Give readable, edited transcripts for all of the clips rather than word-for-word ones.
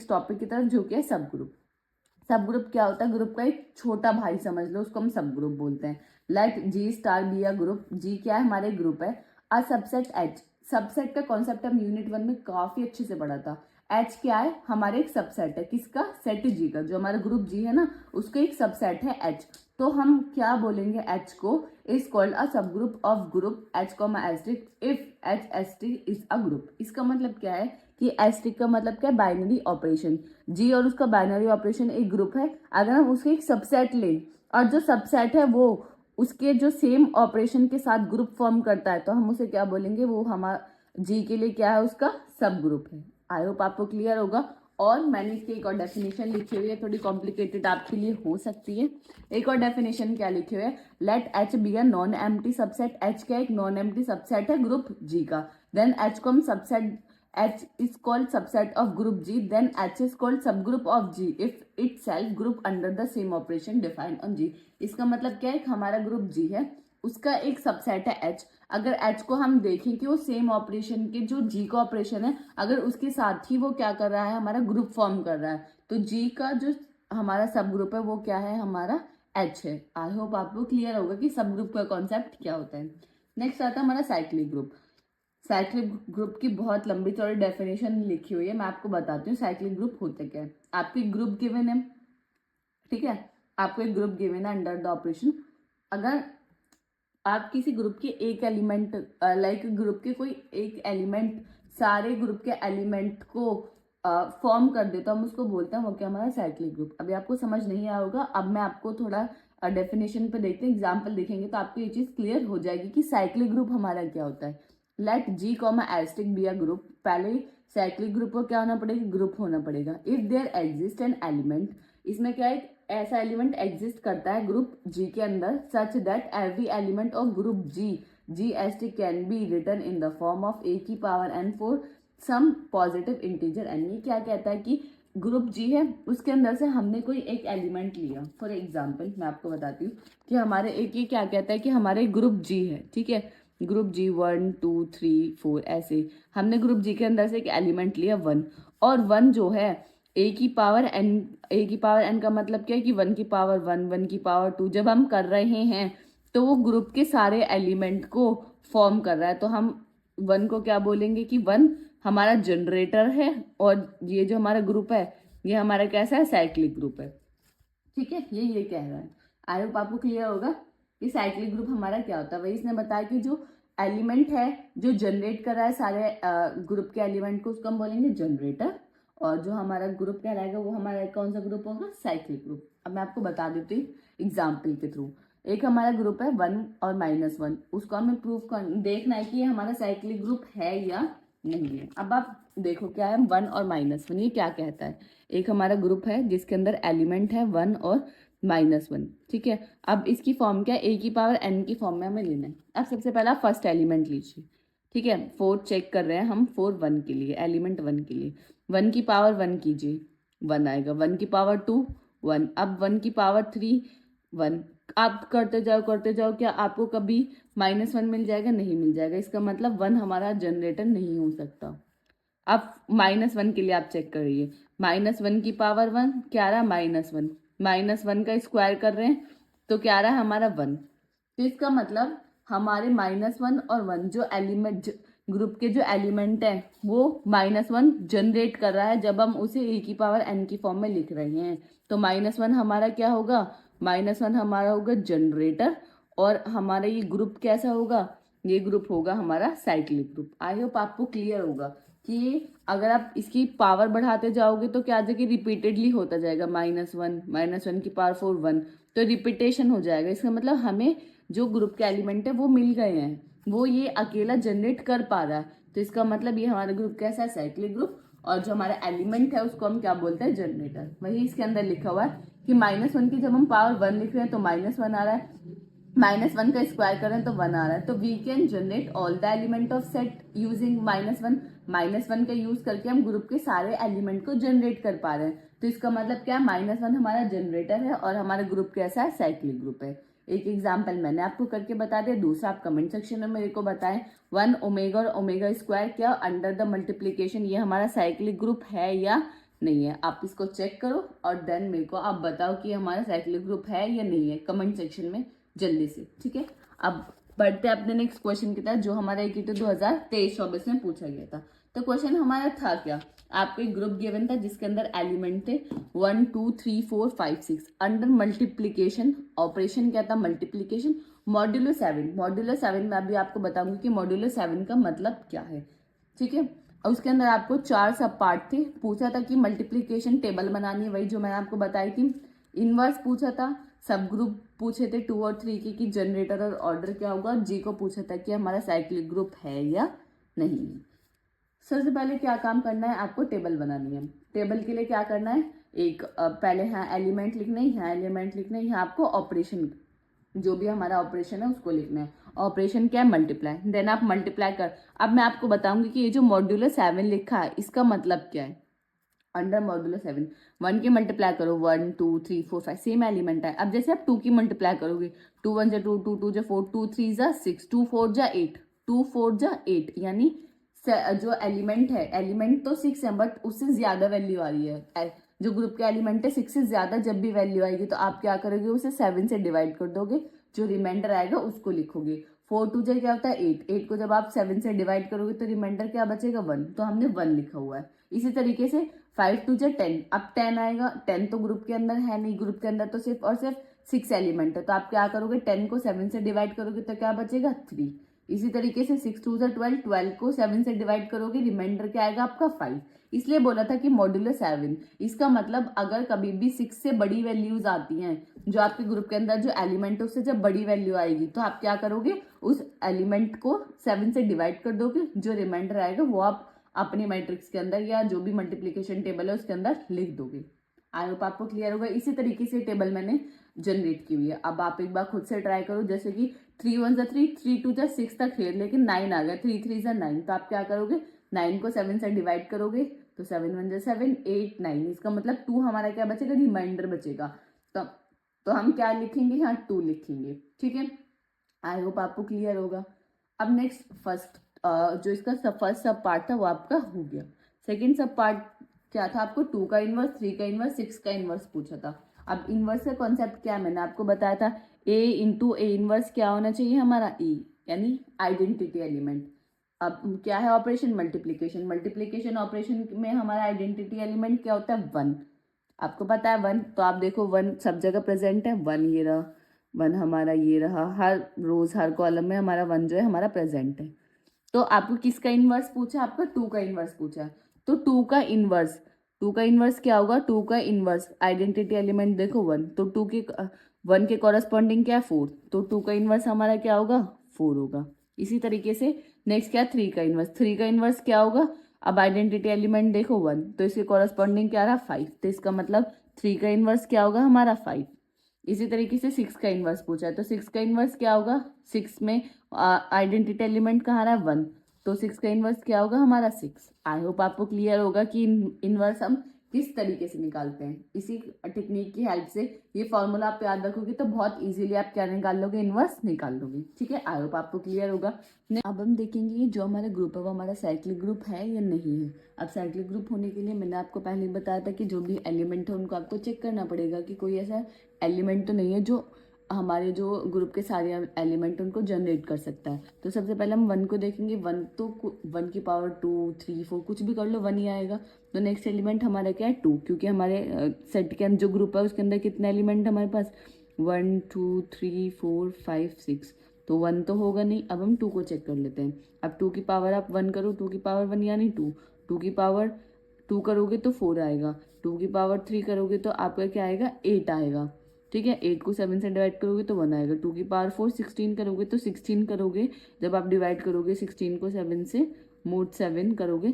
Next topic की तरफ जो कि है सब ग्रुप। सब ग्रुप क्या होता है? ग्रुप का एक छोटा भाई समझ लो, उसको हम सब ग्रुप बोलते हैं। Let G star be a group. G क्या है? हमारे ग्रुप है। A subset H. सबसेट का कॉन्सेप्ट हम यूनिट 1 में काफी अच्छे से पढ़ा था। एच क्या है? हमारे एक सबसेट है। किसका? सेट जी का। जो हमारा ग्रुप जी है ना, उसका एक सबसेट है एच। तो हम क्या बोलेंगे? एच को is called a subgroup of group H comma asterisk if H asterisk is a group. इसका मतलब क्या है कि एस्ट्रिक का मतलब क्या है? Binary operation. जी और उसका बाइनरी ऑपरेशन एक ग्रुप है। अगर हम उसके एक सबसेट लें और जो सबसेट है वो उसके जो सेम ऑपरेशन के साथ ग्रुप फॉर्म करता है, तो हम उसे क्या बोलेंगे? वो हमारा जी के लिए क्या है? उसका सब ग्रुप है। आई होप आपको क्लियर होगा। और मैंने इसकी एक और डेफिनेशन लिखी हुई है, थोड़ी कॉम्प्लिकेटेड आपके लिए हो सकती है। एक और डेफिनेशन क्या लिखी हुई है? Let H be a non empty subset. H का एक नॉन एम्प्टी सबसेट है ग्रुप जी का। देन एच को हम subset H is called subset of group G, then H is called subgroup of G if itself group under the same operation defined on G। इसका मतलब क्या है? हमारा group G है, उसका एक सबसेट है H। अगर H को हम देखें कि वो सेम ऑपरेशन के जो G का ऑपरेशन है, अगर उसके साथ ही वो क्या कर रहा है? हमारा ग्रुप फॉर्म कर रहा है, तो G का जो हमारा सब ग्रुप है वो क्या है? हमारा H है। आई होप आपको क्लियर होगा कि सब ग्रुप का कॉन्सेप्ट क्या होता है। नेक्स्ट आता है हमारा साइक्लिक ग्रुप। साइक्लिक ग्रुप की बहुत लंबी चौड़ी डेफिनेशन लिखी हुई है, मैं आपको बताती हूँ साइक्लिक ग्रुप होते क्या है। आपको एक ग्रुप गिवन है, ठीक है? आपको एक ग्रुप गिवन है अंडर द ऑपरेशन। अगर आप किसी ग्रुप के एक एलिमेंट लाइक ग्रुप के कोई एक एलिमेंट सारे ग्रुप के एलिमेंट को फॉर्म कर दे, तो हम उसको बोलते हैं वो क्या? हमारा साइक्लिक ग्रुप। अभी आपको समझ नहीं आया होगा, अब मैं आपको थोड़ा डेफिनेशन पे देखते हैं, एग्जाम्पल देखेंगे तो आपको ये चीज क्लियर हो जाएगी कि साइक्लिक ग्रुप हमारा क्या होता है। Let G comma asterisk be a group. पहले साइक्लिक ग्रुप को क्या होना पड़ेगा? ग्रुप होना पड़ेगा। If there exist an element, इसमें क्या है? ऐसा एलिमेंट एग्जिस्ट करता है ग्रुप जी के अंदर, such that every element of group G G S T can be written in the form of A की power N for some positive integer N. ये क्या कहता है कि ग्रुप जी है, उसके अंदर से हमने कोई एक एलिमेंट लिया। फॉर एग्जाम्पल मैं आपको बताती हूँ कि हमारे एक, ये क्या कहता है कि हमारे ग्रुप जी है, ठीक है? ग्रुप जी 1 2 3 4 ऐसे हमने ग्रुप जी के अंदर से एक एलिमेंट लिया 1। और 1 जो है ए की पावर एन, ए की पावर एन का मतलब क्या है कि 1 की पावर 1 1 की पावर 2 जब हम कर रहे हैं तो वो ग्रुप के सारे एलिमेंट को फॉर्म कर रहा है। तो हम 1 को क्या बोलेंगे कि 1 हमारा जनरेटर है, और ये जो हमारा ग्रुप है ये हमारा कैसा है? साइक्लिक ग्रुप है, ठीक है? ये कह रहा है। आई होप आपको क्लियर होगा कि साइक्लिक ग्रुप हमारा क्या होता है। वही इसने बताया कि जो एलिमेंट है जो जनरेट कर रहा है सारे ग्रुप के एलिमेंट को, उसको हम बोलेंगे जनरेटर। और जो हमारा ग्रुप कहलाएगा वो हमारा कौन सा ग्रुप होगा? Cyclic group. अब मैं आपको बता देती हूँ एग्जाम्पल के थ्रू। एक हमारा ग्रुप है 1 और -1, उसको हमें प्रूफ कर देखना है कि ये हमारा साइक्लिक ग्रुप है या नहीं है। अब आप देखो क्या है 1 और -1, ये क्या कहता है? एक हमारा ग्रुप है जिसके अंदर एलिमेंट है 1 और -1, ठीक है? अब इसकी फॉर्म क्या है? ए की पावर एन की फॉर्म में हमें लेना है। अब सबसे पहला फर्स्ट एलिमेंट लीजिए, ठीक है? 4 चेक कर रहे हैं हम, 4 1 के लिए, एलिमेंट 1 के लिए 1 की पावर 1 कीजिए, 1 आएगा। 1 की पावर 2 1, अब 1 की पावर 3 1। आप करते जाओ, क्या आपको कभी -1 मिल जाएगा? नहीं मिल जाएगा। इसका मतलब 1 हमारा जनरेटर नहीं हो सकता। अब -1 के लिए आप चेक करिए, -1 की पावर 1 क्या रहा? -1। -1 का स्क्वायर कर रहे हैं तो क्या रहा? हमारा 1। तो इसका मतलब हमारे -1 और 1 जो एलिमेंट ग्रुप के जो एलिमेंट है वो -1 जनरेट कर रहा है जब हम उसे ए की पावर एन की फॉर्म में लिख रहे हैं। तो -1 हमारा क्या होगा? -1 हमारा होगा जनरेटर, और हमारा ये ग्रुप कैसा होगा? ये ग्रुप होगा हमारा साइक्लिक ग्रुप। आई होप आपको क्लियर होगा कि अगर आप इसकी पावर बढ़ाते जाओगे तो क्या जगह रिपीटेडली होता जाएगा, -1 की पावर 4 1, तो रिपीटेशन हो जाएगा। इसका मतलब हमें जो ग्रुप के एलिमेंट है वो मिल गए हैं, वो ये अकेला जनरेट कर पा रहा है। तो इसका मतलब ये हमारा ग्रुप कैसा है? Cyclic group. और जो हमारा एलिमेंट है उसको हम क्या बोलते हैं? जनरेटर। वही इसके अंदर लिखा हुआ है कि -1 की जब हम पावर 1 लिख रहे हैं तो -1 आ रहा है, -1 का स्क्वायर करें तो 1 आ रहा है। तो we can generate all the element of set using -1। -1 का यूज करके हम ग्रुप के सारे एलिमेंट को जनरेट कर पा रहे हैं। तो इसका मतलब क्या है? -1 हमारा जनरेटर है और हमारा ग्रुप कैसा है? साइक्लिक ग्रुप है। एक एग्जाम्पल मैंने आपको करके बता दिया, दूसरा आप कमेंट सेक्शन में मेरे को बताएं। 1 ओमेगा और ओमेगा स्क्वायर क्या अंडर द मल्टीप्लीकेशन ये हमारा साइक्लिक ग्रुप है या नहीं है। आप इसको चेक करो और देन मेरे को आप बताओ कि हमारा साइक्लिक ग्रुप है या नहीं है, कमेंट सेक्शन में जल्दी से, ठीक है। अब बढ़ते हैं अपने नेक्स्ट क्वेश्चन की तरफ, जो हमारा 2023-24 में पूछा गया था। तो क्वेश्चन हमारा था क्या, आपको एक ग्रुप गिवन था जिसके अंदर एलिमेंट थे 1 2 3 4 5 6। अंडर मल्टीप्लीकेशन ऑपरेशन क्या था, मल्टीप्लीकेशन। मॉड्यूलो 7 में अभी आपको बताऊंगी कि मॉड्यूलो 7 का मतलब क्या है, ठीक है। और उसके अंदर आपको 4 सब पार्ट थे। पूछा था कि मल्टीप्लीकेशन टेबल बनानी है, वही जो मैंने आपको बताई थी। इनवर्स पूछा था, सब ग्रुप पूछे थे 2 और 3 की कि जनरेटर और ऑर्डर क्या होगा, और जी को पूछा था कि हमारा साइक्लिक ग्रुप है या नहीं है। सबसे पहले क्या काम करना है, आपको टेबल बनानी है। टेबल के लिए क्या करना है, एक पहले यहाँ एलिमेंट लिखने हैं, यहाँ एलिमेंट लिखने हैं, यहाँ आपको ऑपरेशन, जो भी हमारा ऑपरेशन है उसको लिखना है। ऑपरेशन क्या है, मल्टीप्लाई। देन आप मल्टीप्लाई कर, अब मैं आपको बताऊंगी कि ये जो मॉड्यूलर 7 लिखा है इसका मतलब क्या है। अंडर मॉड्यूलर 7 1 की मल्टीप्लाई करो, 1 2 3 4 5 सेम एलिमेंट है। अब जैसे आप 2 की मल्टीप्लाई करोगे, 2 1 जा 2, 2 2 जा 4, 2 3 जा 6, 2 4 जा 8, 2 4 जा 8, यानी जो एलिमेंट है, एलिमेंट तो 6 है बट उससे ज्यादा वैल्यू आ रही है। जो ग्रुप के एलिमेंट है 6 से ज्यादा जब भी वैल्यू आएगी तो आप क्या करोगे, उसे 7 से डिवाइड कर दोगे, जो रिमाइंडर आएगा उसको लिखोगे। 4 2 जा क्या होता है 8, 8 को जब आप 7 से डिवाइड करोगे तो रिमाइंडर क्या बचेगा 1, तो हमने 1 लिखा हुआ है। इसी तरीके से 5 2 जा 10, अब 10 आएगा, 10 तो ग्रुप के अंदर है नहीं, ग्रुप के अंदर तो सिर्फ और सिर्फ 6 एलिमेंट है, तो आप क्या करोगे 10 को 7 से डिवाइड करोगे तो क्या बचेगा 3। इसी तरीके से 6 2 जा 12, 12 को 7 से डिवाइड करोगे, रिमाइंडर क्या आएगा आपका 5। इसलिए बोला था कि मॉड्यूलर 7, इसका मतलब अगर कभी भी 6 से बड़ी वैल्यूज आती हैं, जो आपके ग्रुप के अंदर जो एलिमेंट है उससे जब बड़ी वैल्यू आएगी तो आप क्या करोगे, उस एलिमेंट को 7 से डिवाइड कर दोगे, जो रिमाइंडर आएगा वो आप अपने मैट्रिक्स के अंदर या जो भी मल्टीप्लिकेशन टेबल है उसके अंदर लिख दोगे। आई होप आपको क्लियर होगा। इसी तरीके से टेबल मैंने जनरेट की हुई है। अब आप एक बार खुद से ट्राई करो, जैसे कि 3 1 जा 3, 3 2 जा 6 तक है, लेकिन 9 आ गया, 3 3 जा 9, तो आप क्या करोगे 9 को 7 से डिवाइड करोगे तो 7 1 जा 7, 8 9, इसका मतलब 2 हमारा क्या बचेगा, रिमाइंडर बचेगा। तो तो हम क्या लिखेंगे, यहाँ 2 लिखेंगे, ठीक है। आई होप आपको क्लियर होगा। अब नेक्स्ट फर्स्ट जो इसका फर्स्ट सब पार्ट था वो आपका हो गया। सेकंड सब पार्ट क्या था, आपको 2 का इनवर्स, 3 का इनवर्स, 6 का इनवर्स पूछा था। अब इनवर्स का कॉन्सेप्ट क्या है, मैंने आपको बताया था ए इंटू ए इनवर्स क्या होना चाहिए हमारा ई, यानी आइडेंटिटी एलिमेंट। अब क्या है ऑपरेशन, मल्टीप्लीकेशन। मल्टीप्लीकेशन ऑपरेशन में हमारा आइडेंटिटी एलिमेंट क्या होता है 1, आपको पता है 1, तो आप देखो 1 सब जगह प्रेजेंट है, 1 ये रहा, 1 हमारा ये रहा, हर रोज हर कॉलम में हमारा 1 जो है हमारा प्रेजेंट है। तो आपको किसका इनवर्स पूछा, आपका 2 का इनवर्स पूछा है, तो 2 का इनवर्स, 2 का इनवर्स क्या होगा, 2 का इनवर्स आइडेंटिटी एलिमेंट देखो 1, तो 2 के 1 के कॉरस्पॉन्डिंग क्या है 4, तो 2 का इनवर्स हमारा क्या होगा 4 होगा। इसी तरीके से नेक्स्ट क्या, 3 का इनवर्स, 3 का इनवर्स क्या होगा, अब आइडेंटिटी एलिमेंट देखो 1, तो इसके कॉरस्पॉन्डिंग क्या रहा 5, तो इसका मतलब 3 का इनवर्स क्या होगा हमारा 5। इसी तरीके से 6 का इनवर्स पूछा है, तो 6 का इनवर्स क्या होगा, 6 में आइडेंटिटी एलिमेंट कहाँ रहा 1, तो 6 का इनवर्स क्या होगा हमारा 6। आई होप आपको क्लियर होगा कि इनवर्स हम किस तरीके से निकालते हैं। इसी टेक्निक की हेल्प से ये फॉर्मूला आप याद रखोगे तो बहुत इजीली आप क्या निकाल लोगे, इनवर्स निकाल लोगे, ठीक है। आई होप आपको क्लियर होगा। अब हम देखेंगे जो हमारा ग्रुप है वो हमारा साइक्लिक ग्रुप है या नहीं है। अब साइक्लिक ग्रुप होने के लिए मैंने आपको पहले बताया था कि जो भी एलिमेंट है उनको आपको चेक करना पड़ेगा कि कोई ऐसा एलिमेंट तो नहीं है जो हमारे जो ग्रुप के सारे एलिमेंट उनको जनरेट कर सकता है। तो सबसे पहले हम 1 को देखेंगे, 1 तो 1 की पावर 2 3 4 कुछ भी कर लो 1 ही आएगा। तो नेक्स्ट एलिमेंट हमारा क्या है 2, क्योंकि हमारे सेट के अंदर जो ग्रुप है उसके अंदर कितने एलिमेंट हमारे पास 1 2 3 4 5 6, तो 1 तो होगा नहीं। अब हम 2 को चेक कर लेते हैं। अब 2 की पावर आप 1 करो, 2 की पावर 1 यानी 2, 2 की पावर 2 करोगे तो 4 आएगा, 2 की पावर 3 करोगे तो आपका क्या आएगा 8 आएगा, ठीक है। 8 को 7 से डिवाइड करोगे तो 1 आएगा। 2 की पावर 4 16 करोगे तो 16 करोगे, जब आप डिवाइड करोगे 16 को 7 से मोड 7 करोगे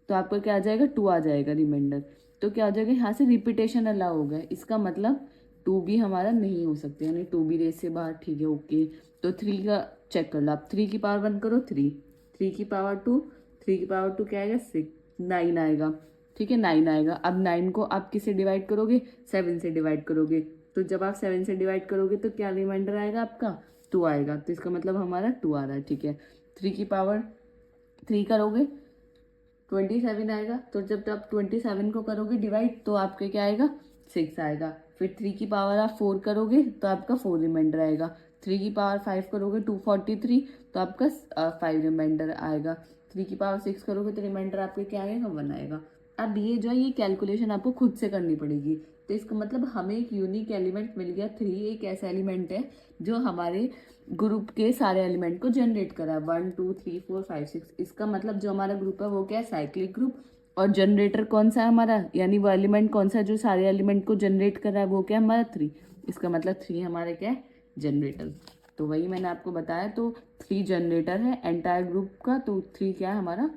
तो आपका क्या आ जाएगा 2 आ जाएगा रिमाइंडर। तो क्या हो जाएगा यहाँ से रिपीटेशन अलाउ हो गया, इसका मतलब 2 भी हमारा नहीं हो सकते, यानी 2 भी रेस से बाहर, ठीक है ओके। तो 3 का चेक कर लो आप, 3 की पावर 1 करो 3, 3 की पावर 2, 3 की पावर 2 क्या आएगा 6, 9 आएगा, ठीक है 9 आएगा। अब 9 को आप किससे डिवाइड करोगे 7 से डिवाइड करोगे, तो जब आप 7 से डिवाइड करोगे तो क्या रिमाइंडर आएगा आपका 2 आएगा, तो इसका मतलब हमारा 2 आ रहा है, ठीक है। 3 की पावर 3 करोगे 27 आएगा। तो जब आप 27 को करोगे डिवाइड तो आपके क्या आएगा 6 आएगा। फिर 3 की पावर आप 4 करोगे तो आपका 4 रिमाइंडर आएगा। 3 की पावर 5 करोगे 243 तो आपका 5 रिमाइंडर आएगा। 3 की पावर 6 करोगे तो रिमाइंडर आपके क्या आएगा 1 आएगा। अब ये जो है ये कैलकुलेशन आपको खुद से करनी पड़ेगी। तो इसका मतलब हमें एक यूनिक एलिमेंट मिल गया 3, एक ऐसा एलिमेंट है जो हमारे ग्रुप के सारे एलिमेंट को जनरेट करा है 1 2 3 4 5 6। इसका मतलब जो हमारा ग्रुप है वो क्या है साइक्लिक ग्रुप। और जनरेटर कौन सा है हमारा, यानी वो एलिमेंट कौन सा है जो सारे एलिमेंट को जनरेट कर रहा है वो क्या है हमारा 3। इसका मतलब 3 हमारे क्या है जनरेटर। तो वही मैंने आपको बताया। तो 3 जनरेटर है एंटायर ग्रुप का। तो 3 क्या है हमारा,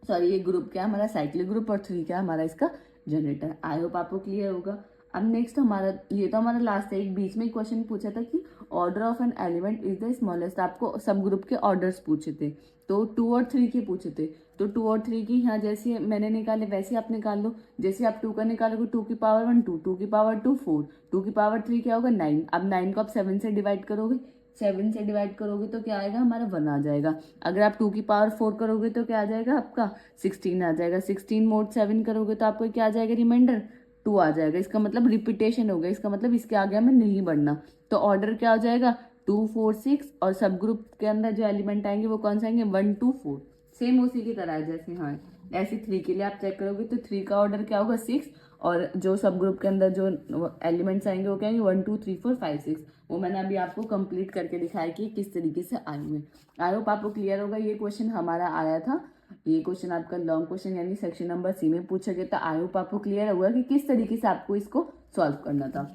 सॉरी ये ग्रुप क्या है हमारा साइक्लिक ग्रुप और 3 क्या है हमारा इसका जनरेटर। आई होप आपको क्लियर होगा। अब नेक्स्ट हमारा ये तो हमारा लास्ट है। एक बीच में क्वेश्चन पूछा था कि order of an element is the smallest. आपको सब ग्रुप के ऑर्डर्स पूछे थे तो 2 और 3 के पूछे थे। तो 2 और 3 की यहाँ जैसे मैंने निकाले वैसे आप निकाल लो। जैसे आप 2 का निकालोगे 2 की पावर 1 2, 2 की पावर 2 4, 2 की पावर 3 क्या होगा 9। अब 9 को आप 7 से डिवाइड करोगे, 7 से डिवाइड करोगे तो क्या आएगा हमारा 1 आ जाएगा। अगर आप 2 की पावर 4 करोगे तो क्या आ जाएगा आपका 16 आ जाएगा। 16 मोड 7 करोगे तो आपको क्या आ जाएगा रिमाइंडर 2 आ जाएगा। इसका मतलब रिपीटेशन हो गया। इसका मतलब इसके आगे हमें नहीं बढ़ना। तो ऑर्डर क्या हो जाएगा 2 4 6 और सब ग्रुप के अंदर जो एलिमेंट आएंगे वो कौन से आएंगे 1 2 4। सेम उसी की तरह है जैसे हाँ ऐसे 3 के लिए आप चेक करोगे तो 3 का ऑर्डर क्या होगा 6 और जो सब ग्रुप के अंदर जो एलिमेंट्स आएंगे वो क्या आएंगे 1 2 3 4 5 6। वो मैंने अभी आपको कंप्लीट करके दिखाया कि किस तरीके से आए हुए। आई होप आपको क्लियर होगा। ये क्वेश्चन हमारा आया था। ये क्वेश्चन आपका लॉन्ग क्वेश्चन यानी सेक्शन नंबर सी में पूछा गया था। आई होप आपको क्लियर होगा कि किस तरीके से आपको इसको सॉल्व करना था।